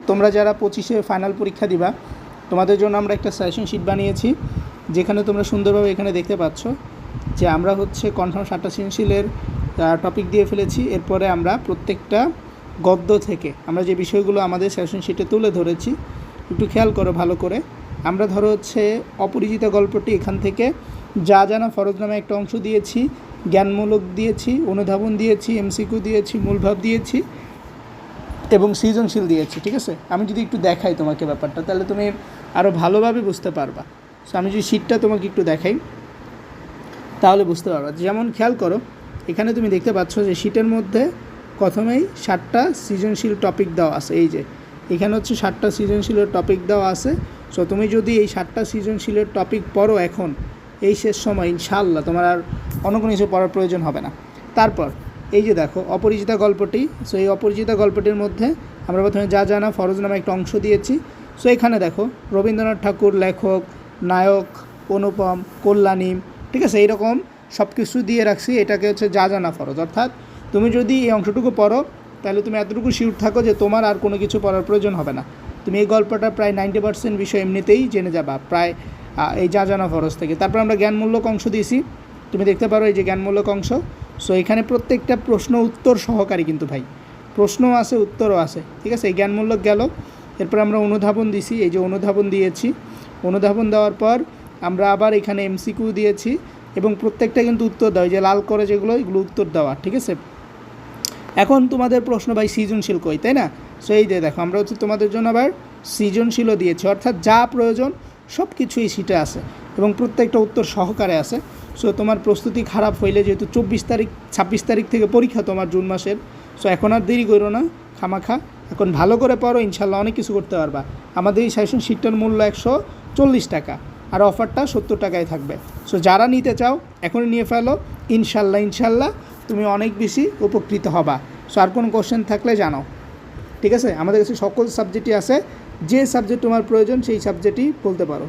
তোমরা যারা 25-এ ফাইনাল পরীক্ষা দিবা তোমাদের জন্য আমরা একটা সাজেশন শিট বানিয়েছি, যেখানে তোমরা সুন্দরভাবে এখানে দেখতে পাচ্ছ যে আমরা হচ্ছে কনফার্ম 7টা সৃজনশীলের টপিক দিয়ে ফেলেছি। এরপরে আমরা প্রত্যেকটা গদ্য থেকে আমরা যে বিষয়গুলো আমাদের সাজেশন শিটে তুলে ধরেছি একটু খেয়াল করো ভালো করে। আমরা ধরো হচ্ছে অপরিচিত গল্পটি এখান থেকে যা জানা ফরজ নামে একটা অংশ দিয়েছি, জ্ঞানমূলক দিয়েছি, অনুধাবন দিয়েছি, এমসিকিউ দিয়েছি, মূলভাব দিয়েছি এবং সৃজনশীল দিয়েছি। ঠিক আছে, আমি যদি একটু দেখাই তোমাকে ব্যাপারটা তাহলে তুমি আরও ভালোভাবে বুঝতে পারবা। সো আমি যদি শিটটা তোমাকে একটু দেখাই তাহলে বুঝতে পারবা। যেমন খেয়াল করো এখানে তুমি দেখতে পাচ্ছ যে শিটের মধ্যে প্রথমেই 7টা সৃজনশীল টপিক দেওয়া আছে। এই যে এখানে হচ্ছে 7টা সৃজনশীলের টপিক দেওয়া আছে। সো তুমি যদি এই 7টা সৃজনশীলের টপিক পড়ো এখন এই শেষ সময়, ইনশাআল্লাহ তোমার আর অন্য কোনো কিছু পড়ার প্রয়োজন হবে না। তারপর এই যে দেখো অপরিচিতা গল্পটি। সো এই অপরিচিতা গল্পটির মধ্যে আমরা প্রথমে যা জানা ফরজ নামে একটা অংশ দিয়েছি। সো এখানে দেখো রবীন্দ্রনাথ ঠাকুর লেখক, নায়ক, অনুপম, কল্যাণী, ঠিক আছে, এইরকম সব কিছু দিয়ে রাখছি। এটাকে হচ্ছে যা জানা ফরজ, অর্থাৎ তুমি যদি এই অংশটুকু পড়ো তাহলে তুমি এতটুকু শিওর থাকো যে তোমার আর কোনো কিছু পড়ার প্রয়োজন হবে না। তুমি এই গল্পটা প্রায় 90% বিষয় এমনিতেই জেনে যাবা প্রায় এই যা জানা ফরজ থেকে। তারপর আমরা জ্ঞানমূলক অংশ দিয়েছি, তুমি দেখতে পারো এই যে জ্ঞানমূলক অংশ। সো এখানে প্রত্যেকটা প্রশ্ন উত্তর সহকারী কিন্তু ভাই, প্রশ্নও আছে উত্তরও আছে। ঠিক আছে, এই জ্ঞানমূলক গেল। এরপর আমরা অনুধাবন দিয়েছি, এই যে অনুধাবন দিয়েছি। অনুধাবন দেওয়ার পর আমরা আবার এখানে এমসিকিউ দিয়েছি এবং প্রত্যেকটা কিন্তু উত্তর দেওয়া, যে লাল করে যেগুলো এগুলো উত্তর দেওয়া। ঠিক আছে, এখন তোমাদের প্রশ্ন ভাই সৃজনশীল কই, তাই না? সো এই যে দেখো আমরা হচ্ছে তোমাদের জন্য আবার সৃজনশীলও দিয়েছি, অর্থাৎ যা প্রয়োজন সব কিছু এই শিটে আছে এবং প্রত্যেকটা উত্তর সহকারে আছে। সো তোমার প্রস্তুতি খারাপ হইলে, যেহেতু 26 তারিখ থেকে পরীক্ষা তোমার জুন মাসের, সো এখন আর দেরি করো না খামাখা, এখন ভালো করে পড়ো, ইনশাল্লাহ অনেক কিছু করতে পারবা। আমাদের এই সাজেশন শিটটার মূল্য 140 টাকা আর অফারটা 70 টাকায় থাকবে। সো যারা নিতে চাও এখনই নিয়ে ফেলো, ইনশাল্লাহ তুমি অনেক বেশি উপকৃত হবা। সো আর কোনো কোশ্চেন থাকলে জানাও। ঠিক আছে, আমাদের কাছে সকল সাবজেক্টই আছে, যে সাবজেক্ট তোমার প্রয়োজন সেই সাবজেক্টই বলতে পারো।